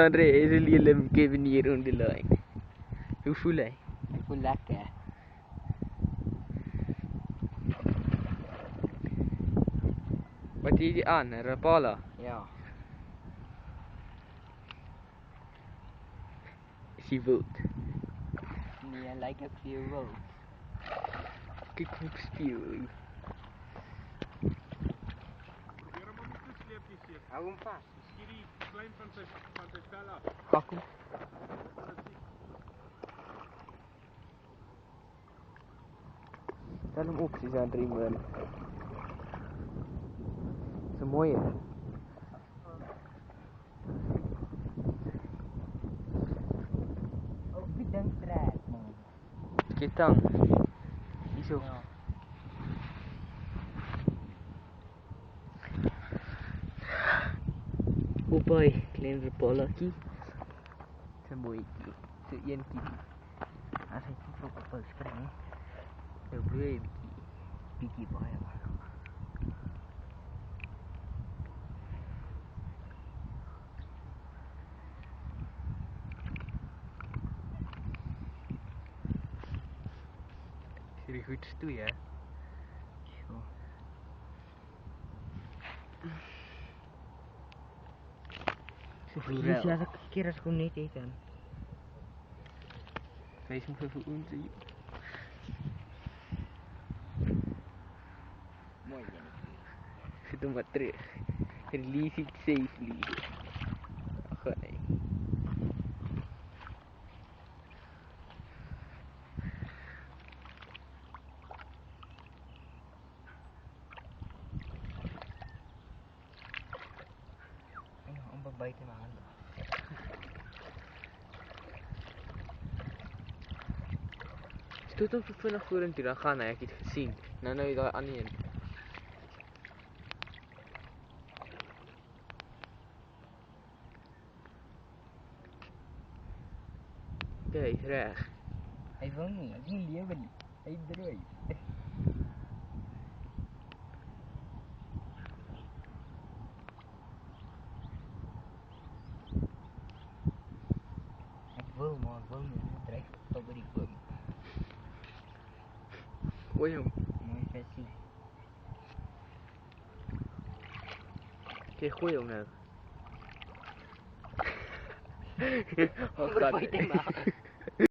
Andre is een hele Kevin hier on the line. Hoe voel hy? Ek voel lekker. Wat het jy aan? Rapala? Ja. Is jy wild? Nee, lyk ek vir jou wild. Kyk hoe ek speel. Probeer hom om te sleep die seep. Hou hom vas. Skiet die klein van sy vel af. Pak hom. Stel hom op, soos Andre man. So mooi is. Ook die ding trek, man. Ketang. Hierso. Ja. Opai, klein Rapalakie. So mooietjie. So een kiepie. As hy nie op wil spring, Nou bloei hy bietjie baie. Is die goed stoei, hè? So. Hoera. Dis ja, ek keer as ek hom net het dan. Wees hom vir ons hier. Mooi enetjie. Sit hom maar terug. Release it safely. Ag nee. En hom buite my hand. Stoot hom vinnig vorentoe, dan gaan hy, ek het gesien. Nou jy daai ander een. Ja, hy's reg. Hy wil nie lewe nie. Hy drooi. Ek wil maar nie dryf tot by die boom. Gooi hom. Mooi visie. Jy gooi hom nou. Buite my.